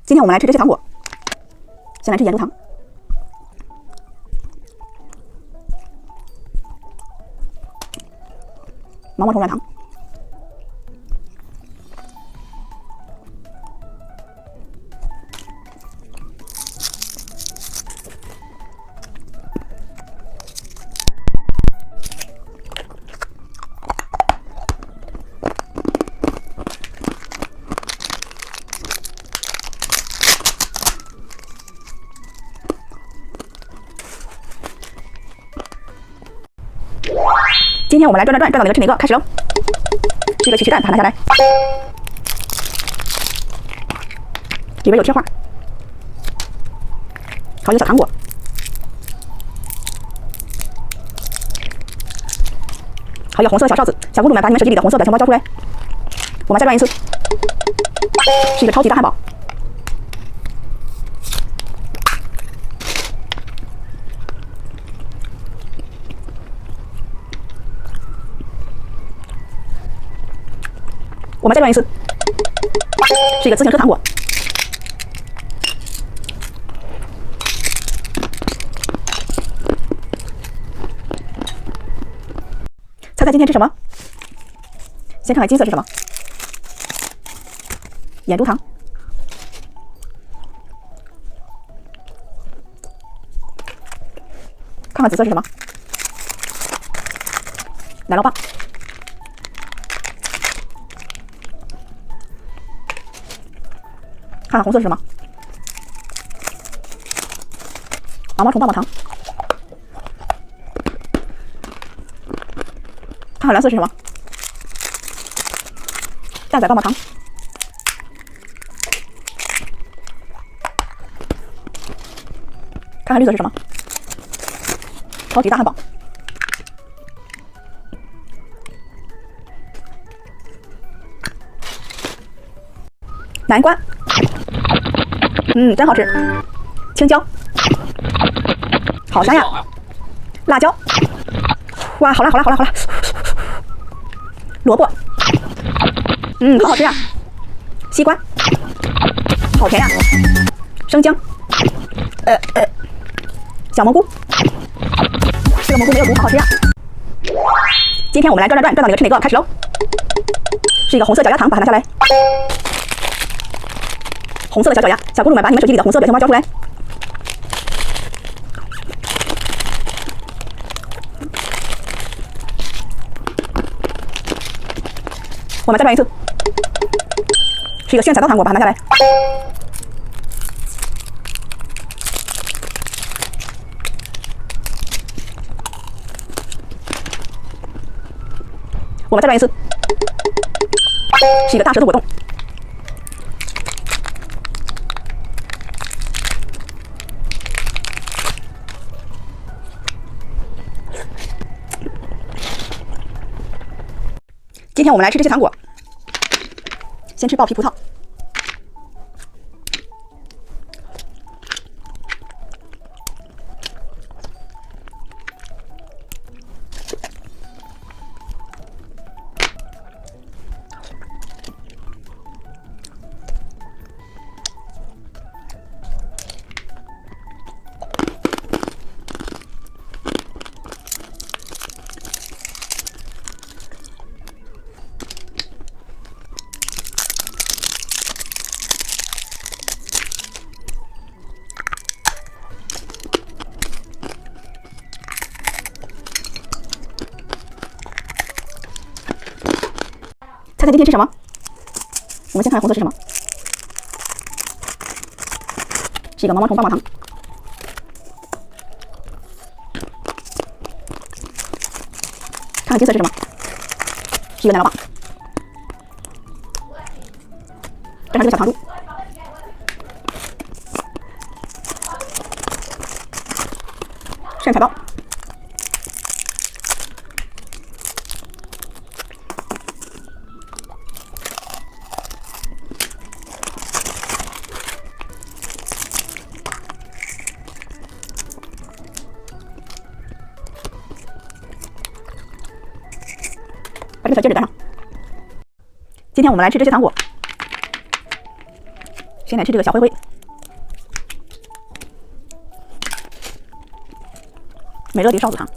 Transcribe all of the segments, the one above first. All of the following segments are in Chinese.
今天我们来吃这些糖果，先来吃盐猪糖。毛毛虫软糖。今天我们来转到哪个吃哪个，开始喽！这个曲奇蛋，把它拿下来，里边有贴画，还有小糖果，还有红色的小哨子。小公主们，把你们手机里的红色表情包交出来。我们再转一次，是一个超级大汉堡。我们再转一次，是一个自行车糖果。猜猜今天吃什么？先看看金色是什么？眼珠糖。看看紫色是什么？奶酪棒。看看红色是什么？毛毛虫棒棒糖。看看蓝色是什么？蛋仔棒棒糖。看看绿色是什么？超级大汉堡。南瓜。真好吃。青椒，好香呀！辣椒，哇，好辣！萝卜，好好吃呀！西瓜，好甜呀！生姜，小蘑菇，这个蘑菇没有毒，好好吃呀！今天我们来转到哪个吃哪个，开始喽！是一个红色脚丫糖，把它拿下来。红色的小脚丫，小公主们，把你们手机里的红色表情包交出来。我们再转一次，是一个炫彩刀糖果，把它拿下来。我们再转一次，是一个大舌头果冻。今天我们来吃这些糖果，先吃爆皮葡萄。猜猜今天吃什么？我们先看看红色是什么？是一个毛毛虫棒棒糖。看看金色是什么？是一个奶酪棒。这还是个小糖珠。炫彩包。把这个小戒指戴上。今天我们来吃这些糖果，现在吃这个小灰灰，美乐迪少子糖。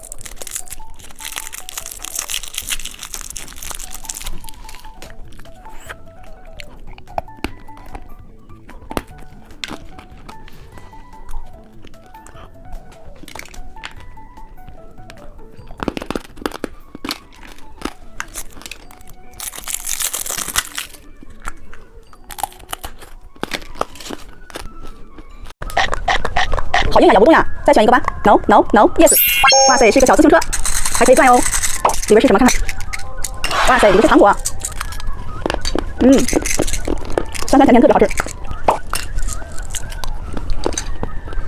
好营养，咬不动呀！再选一个吧。No No No Yes！ 哇塞，是一个小自行车，还可以转哟。里边是什么？看看。哇塞，里边是糖果。酸酸甜甜，特别好吃。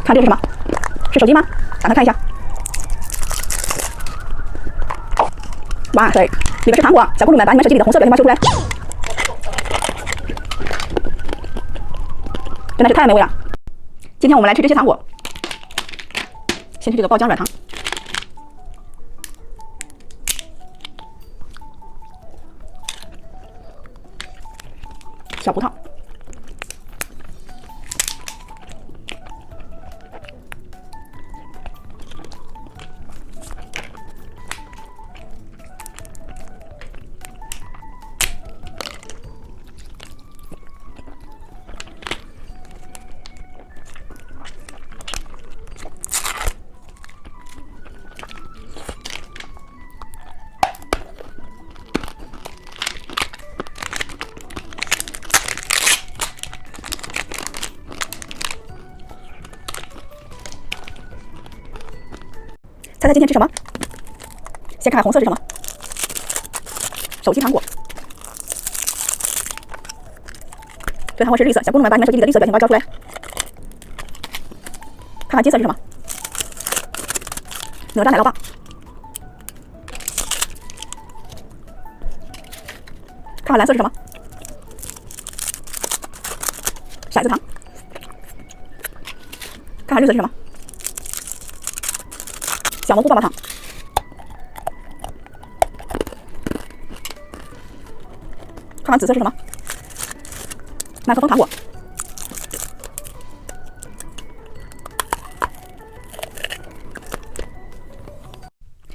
看这是什么？是手机吗？打开看一下。哇塞，里边是糖果。小公主们，把你们手机里的红色表情包秀出来。真的是太美味了。今天我们来吃这些糖果。先吃这个爆浆软糖，小葡萄，猜猜今天吃什么？先看看红色是什么？手机糖果。这糖果是绿色，小公主们把你们手机里的绿色表情包交出来。看看金色是什么？哪吒奶酪棒。看看蓝色是什么？骰子糖。看看绿色是什么？小蘑菇棒棒糖。看看紫色是什么？麦克风糖果。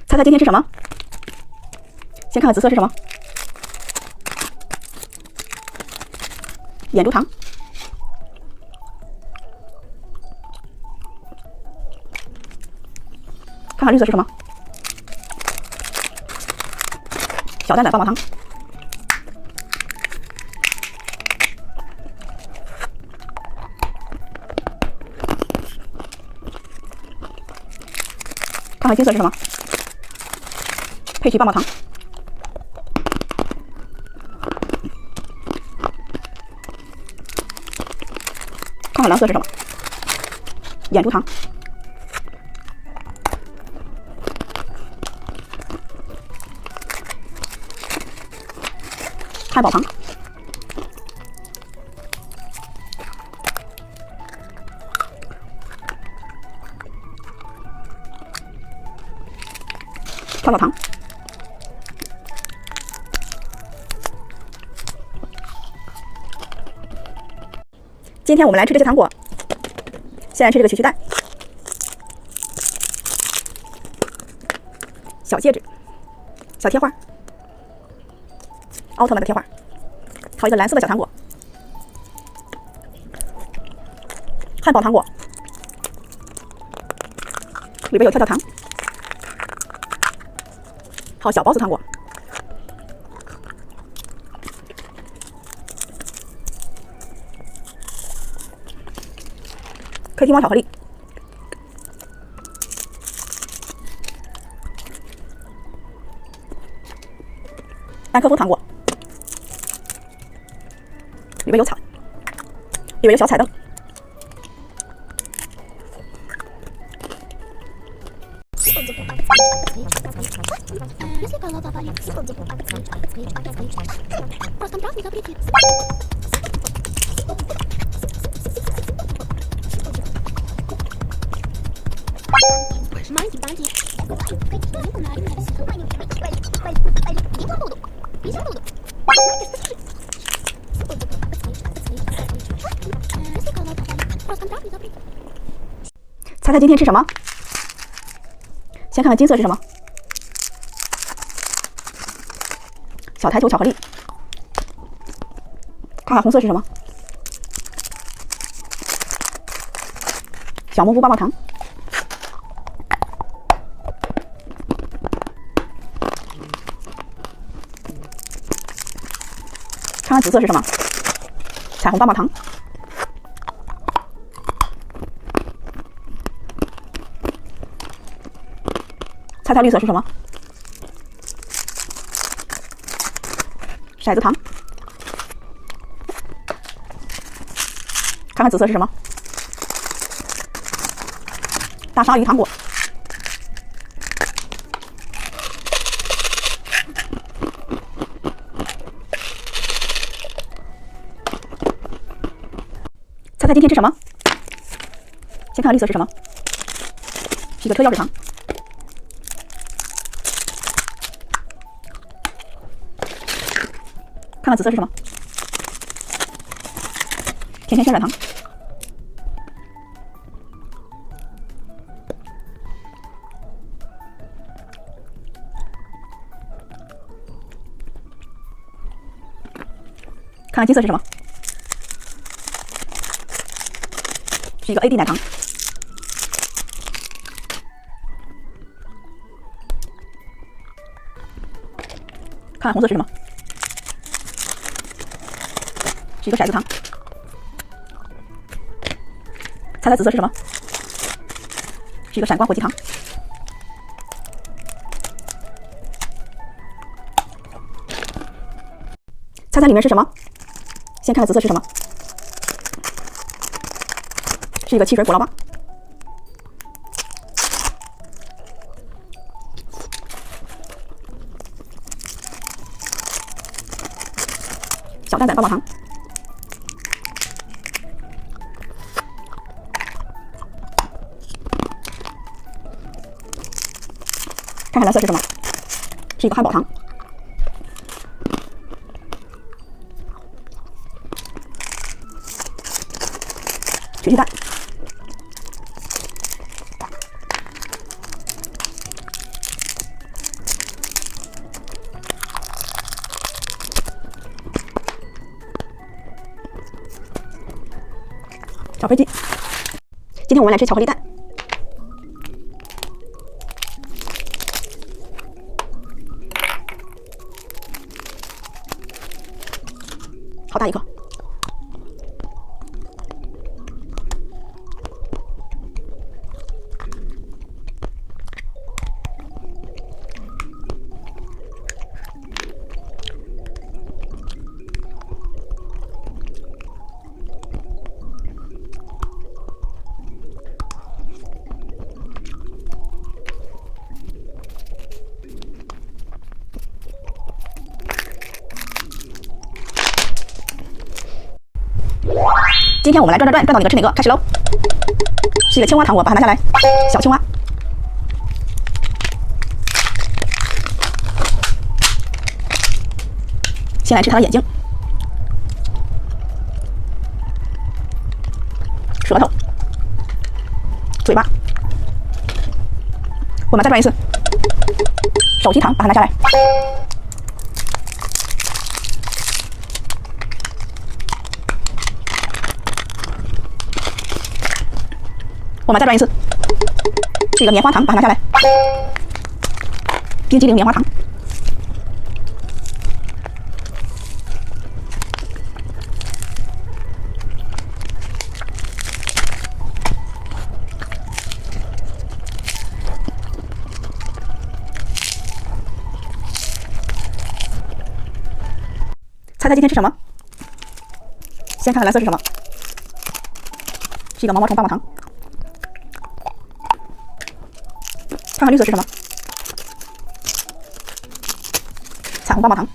猜猜今天吃什么？先看看紫色是什么？眼珠糖。看看绿色是什么？小蛋蛋棒棒糖。看看金色是什么？佩奇棒棒糖。看看蓝色是什么？眼珠糖。汉堡糖。跳跳糖。今天我们来吃这些糖果。先来吃这个曲奇蛋，小戒指，小贴画，奥特曼的贴画，还有一个蓝色的小糖果，汉堡糖果，里边有跳跳糖，还有小包子糖果。黑金猫巧克力，麦克风糖果，里面有草，里面有小彩灯。猜猜今天吃什么？先看看金色是什么？小台球巧克力。看看红色是什么？小蘑菇棒棒糖。看看紫色是什么？彩虹棒棒糖。猜猜绿色是什么？骰子糖。看看紫色是什么？大鲨鱼糖果。猜猜今天吃什么？先看看绿色是什么？是一个车钥匙糖。看看紫色是什么？甜甜旋转糖。看看金色是什么？是一个 AD 奶糖。看看红色是什么？是一个骰子糖。猜猜紫色是什么？是一个闪光火鸡糖。猜猜里面是什么？先看看紫色是什么？是一个汽水果酪棒。小蛋仔棒棒糖。看看蓝色是什么？是一个汉堡糖。水鸡蛋。小飞机。今天我们来吃巧克力蛋。好大一颗。今天我们来转到哪个吃哪个，开始喽！是一个青蛙糖果，把它拿下来。小青蛙。先来吃它的眼睛、舌头、嘴巴。我们再转一次。手提糖，把它拿下来。我们再转一次，是一个棉花糖，把它拿下来。冰激凌棉花糖。猜猜今天吃什么？先看看蓝色是什么？是一个毛毛虫棒棒糖。看看绿色是什么？彩虹棒棒糖。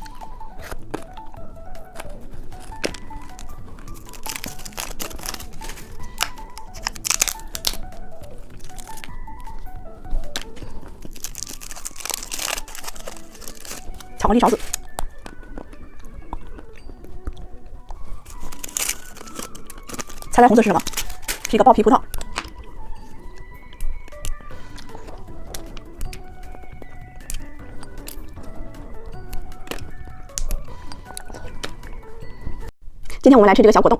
巧克力勺子。猜猜红色是什么？是一个爆皮葡萄。今天我们来吃这个小果冻，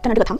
蘸着这个糖。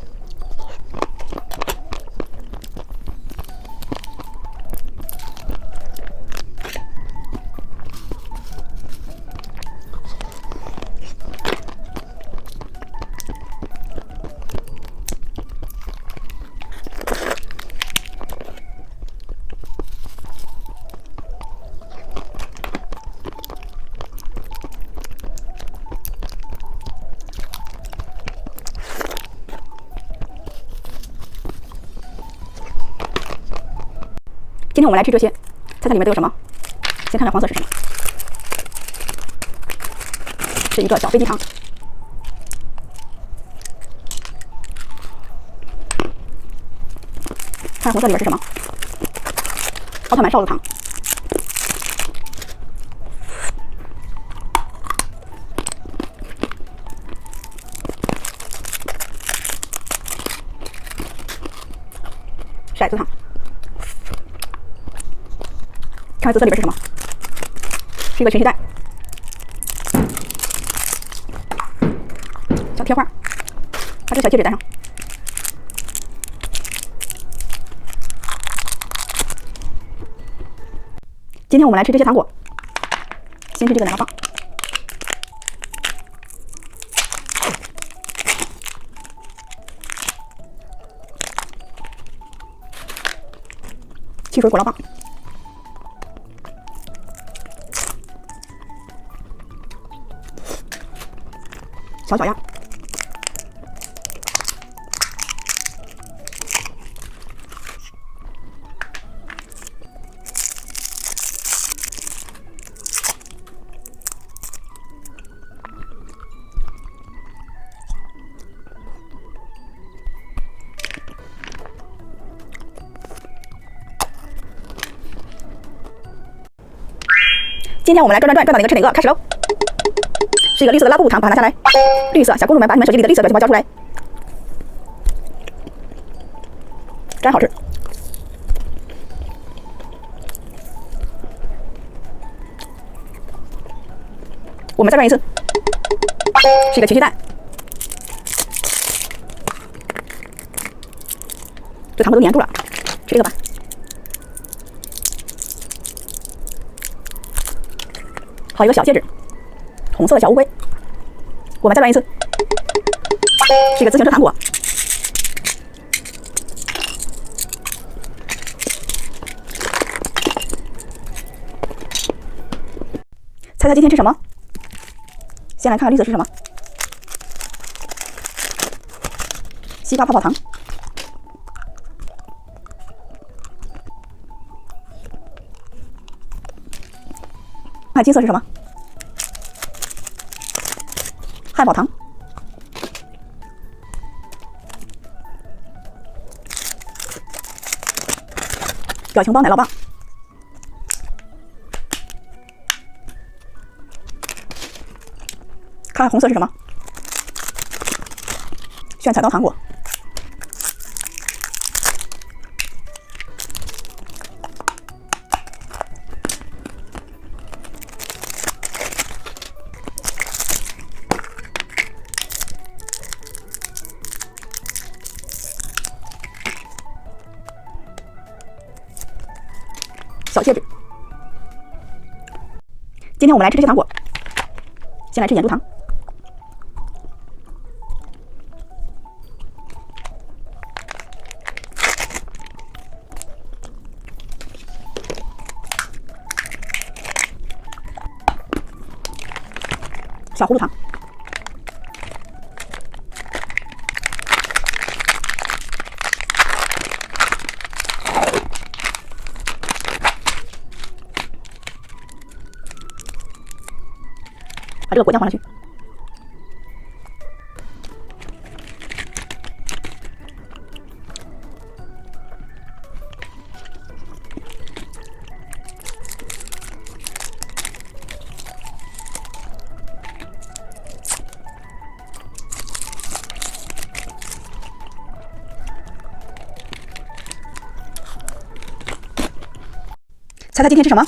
今天我们来吃这些，猜猜里面都有什么？先看看黄色是什么，是一个小飞机糖。看红色里面是什么？奥特曼少女糖。骰子糖。看紫色里边是什么？是一个全皮蛋，小贴画，把这个小戒指戴上。今天我们来吃这些糖果，先吃这个奶酪棒，汽水果酪棒。小脚丫，今天我们来转到哪个吃哪个，开始喽！是一个绿色的拉布糖，把它拿下来。绿色，小公主们把你们手机里的绿色表情包交出来，真好吃。我们再转一次，是一个奇趣蛋，这糖都粘住了，吃这个吧。好一个小戒指。红色的小乌龟，我们再转一次，是一个自行车糖果，猜猜今天吃什么？先来看看绿色是什么，西瓜泡泡糖，看金色是什么？汉堡糖，表情包奶酪棒，看看红色是什么？炫彩糕糖果，小戒指。今天我们来吃这些糖果，先来吃眼珠糖，小葫芦糖，把这个果酱放上去，猜猜今天吃什么？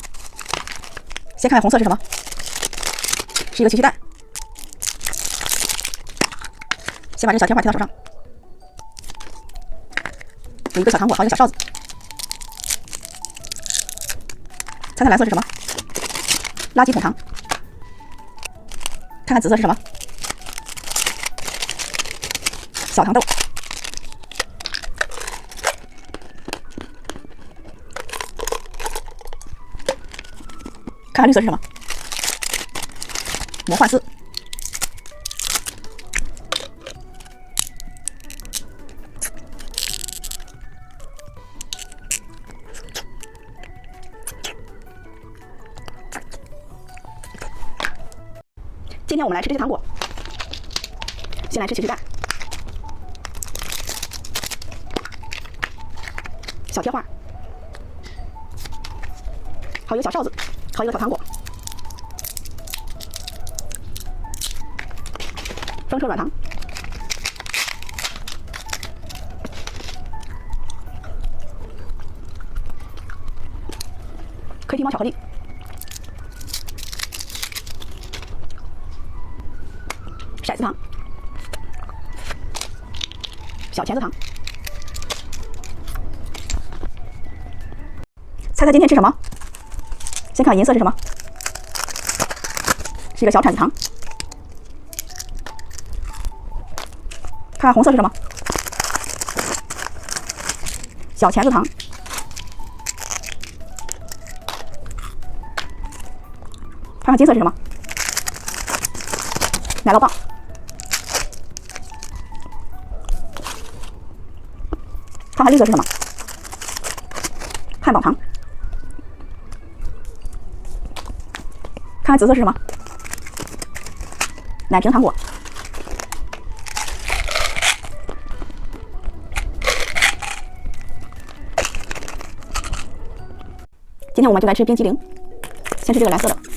先看看红色是什么？是一个奇趣蛋。先把这个小贴画贴到手上，有一个小糖果，还有一个小哨子。猜猜蓝色是什么？垃圾桶糖。看看紫色是什么？小糖豆。看看绿色是什么？魔幻丝。今天我们来吃这些糖果，先来吃奇趣蛋，小贴画，还有一个小哨子，还有一个小糖果，风车软糖，可以蒂猫巧克力。骰子糖，小钳子糖。猜猜今天吃什么？先看颜色是什么？是一个小铲子糖。看看红色是什么？小钳子糖。看看金色是什么？奶酪棒。看看绿色是什么？汉堡糖。看看紫色是什么？奶瓶糖果。今天我们就来吃冰淇淋，先吃这个蓝色的。